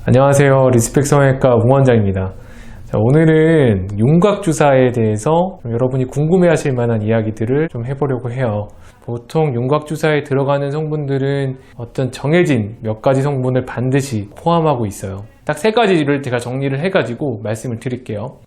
안녕하세요. 리스펙 성형외과 웅원장입니다. 자, 오늘은 윤곽주사에 대해서 여러분이 궁금해하실 만한 이야기들을 좀 해보려고 해요. 보통 윤곽주사에 들어가는 성분들은 어떤 정해진 몇 가지 성분을 반드시 포함하고 있어요. 딱 세 가지를 제가 정리를 해가지고 말씀을 드릴게요.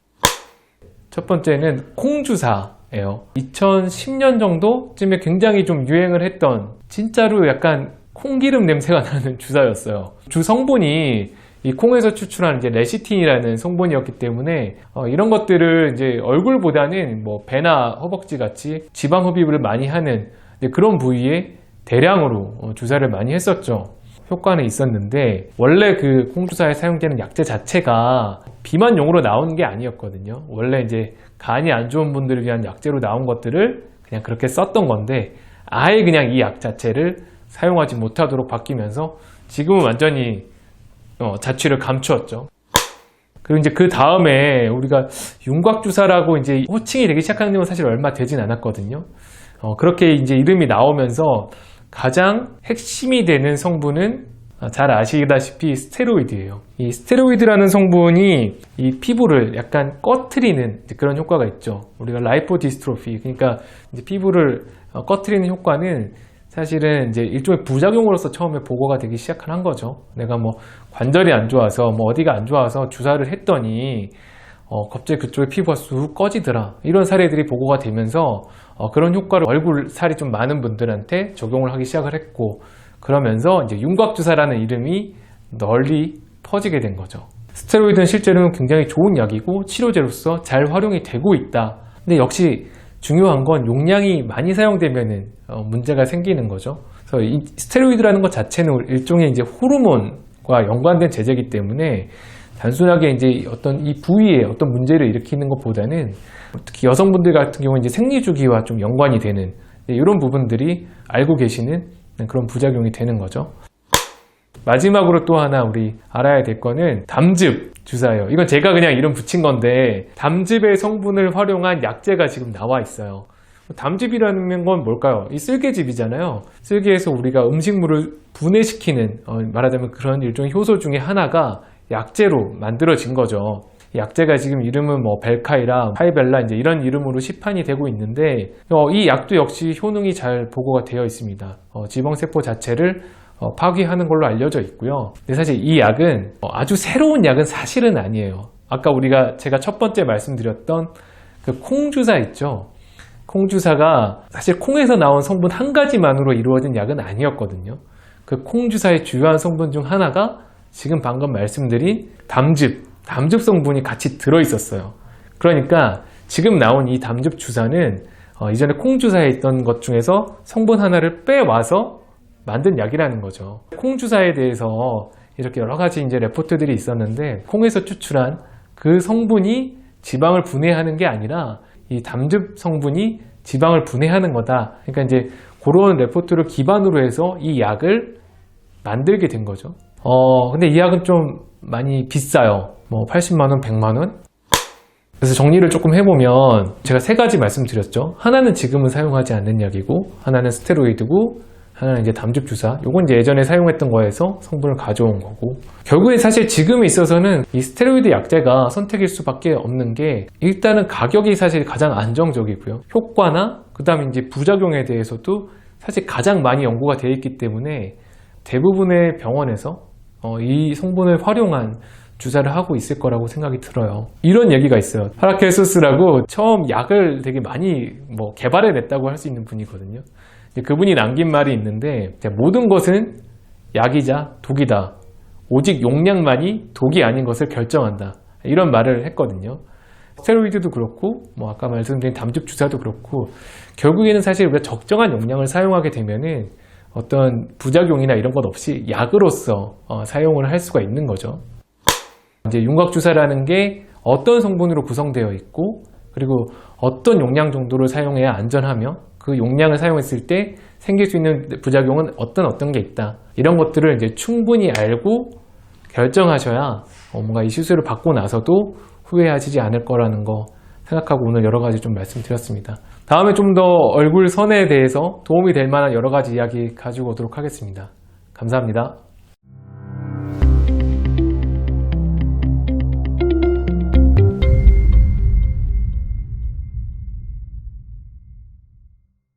첫 번째는 콩주사예요. 2010년 정도쯤에 굉장히 좀 유행을 했던, 진짜로 약간 콩기름 냄새가 나는 주사였어요. 주 성분이 이 콩에서 추출한 이제 레시틴이라는 성분이었기 때문에 이런 것들을 이제 얼굴보다는 뭐 배나 허벅지 같이 지방 흡입을 많이 하는 그런 부위에 대량으로 주사를 많이 했었죠. 효과는 있었는데, 원래 그 콩주사에 사용되는 약제 자체가 비만용으로 나온 게 아니었거든요. 원래 이제 간이 안 좋은 분들을 위한 약제로 나온 것들을 그냥 그렇게 썼던 건데, 아예 그냥 이 약 자체를 사용하지 못하도록 바뀌면서 지금은 완전히 자취를 감추었죠. 그리고 이제 그 다음에 우리가 윤곽주사라고 이제 호칭이 되기 시작한 건 사실 얼마 되진 않았거든요. 그렇게 이제 이름이 나오면서 가장 핵심이 되는 성분은 잘 아시다시피 스테로이드예요. 이 스테로이드라는 성분이 이 피부를 약간 꺼트리는 그런 효과가 있죠. 우리가 라이포디스트로피, 그러니까 이제 피부를 꺼트리는 효과는 사실은 이제 일종의 부작용으로서 처음에 보고가 되기 시작한 거죠. 내가 뭐 관절이 안 좋아서 뭐 어디가 안 좋아서 주사를 했더니 갑자기 그쪽에 피부가 쑥 꺼지더라, 이런 사례들이 보고가 되면서 그런 효과를 얼굴 살이 좀 많은 분들한테 적용을 하기 시작을 했고, 그러면서 이제 윤곽주사라는 이름이 널리 퍼지게 된 거죠. 스테로이드는 실제로는 굉장히 좋은 약이고 치료제로서 잘 활용이 되고 있다. 근데 역시 중요한 건 용량이 많이 사용되면은 문제가 생기는 거죠. 그래서 이 스테로이드라는 것 자체는 일종의 이제 호르몬과 연관된 제제이기 때문에 단순하게 이제 어떤 이 부위에 어떤 문제를 일으키는 것보다는, 특히 여성분들 같은 경우는 이제 생리주기와 좀 연관이 되는 이런 부분들이 알고 계시는 그런 부작용이 되는 거죠. 마지막으로 또 하나 우리 알아야 될 거는 담즙 주사예요. 이건 제가 그냥 이름 붙인 건데, 담즙의 성분을 활용한 약제가 지금 나와 있어요. 담즙이라는 건 뭘까요? 이 쓸개즙이잖아요. 쓸개에서 우리가 음식물을 분해시키는, 말하자면 그런 일종의 효소 중에 하나가 약제로 만들어진 거죠. 약제가 지금 이름은 뭐 벨카이라, 하이벨라 이제 이런 이름으로 시판이 되고 있는데, 이 약도 역시 효능이 잘 보고가 되어 있습니다. 지방세포 자체를 파괴하는 걸로 알려져 있고요. 근데 사실 이 약은 아주 새로운 약은 사실은 아니에요. 아까 제가 첫 번째 말씀드렸던 그 콩주사 있죠. 콩주사가 사실 콩에서 나온 성분 한 가지만으로 이루어진 약은 아니었거든요. 그 콩주사의 주요한 성분 중 하나가 지금 방금 말씀드린 담즙 성분이 같이 들어있었어요. 그러니까 지금 나온 이 담즙 주사는 이전에 콩주사에 있던 것 중에서 성분 하나를 빼와서 만든 약이라는 거죠. 콩주사에 대해서 이렇게 여러 가지 이제 레포트들이 있었는데, 콩에서 추출한 그 성분이 지방을 분해하는 게 아니라 이 담즙 성분이 지방을 분해하는 거다. 그러니까 이제 그런 레포트를 기반으로 해서 이 약을 만들게 된 거죠. 근데 이 약은 좀 많이 비싸요. 뭐 80만 원, 100만 원? 그래서 정리를 조금 해보면 제가 세 가지 말씀드렸죠. 하나는 지금은 사용하지 않는 약이고, 하나는 스테로이드고, 하나는 이제 담즙 주사. 요건 이제 예전에 사용했던 거에서 성분을 가져온 거고, 결국에 사실 지금에 있어서는 이 스테로이드 약제가 선택일 수밖에 없는 게, 일단은 가격이 사실 가장 안정적이고요. 효과나 그 다음에 이제 부작용에 대해서도 사실 가장 많이 연구가 되어 있기 때문에 대부분의 병원에서 이 성분을 활용한 주사를 하고 있을 거라고 생각이 들어요. 이런 얘기가 있어요. 파라켈소스라고 처음 약을 되게 많이 개발해냈다고 할 수 있는 분이거든요. 그분이 남긴 말이 있는데, 모든 것은 약이자 독이다. 오직 용량만이 독이 아닌 것을 결정한다. 이런 말을 했거든요. 스테로이드도 그렇고, 아까 말씀드린 담즙 주사도 그렇고, 결국에는 사실 우리가 적정한 용량을 사용하게 되면은 어떤 부작용이나 이런 것 없이 약으로서 사용을 할 수가 있는 거죠. 이제 윤곽주사라는 게 어떤 성분으로 구성되어 있고, 그리고 어떤 용량 정도를 사용해야 안전하며, 그 용량을 사용했을 때 생길 수 있는 부작용은 어떤 게 있다. 이런 것들을 이제 충분히 알고 결정하셔야 뭔가 이 시술을 받고 나서도 후회하시지 않을 거라는 거 생각하고 오늘 여러 가지 좀 말씀드렸습니다. 다음에 좀 더 얼굴 선에 대해서 도움이 될 만한 여러 가지 이야기 가지고 오도록 하겠습니다. 감사합니다.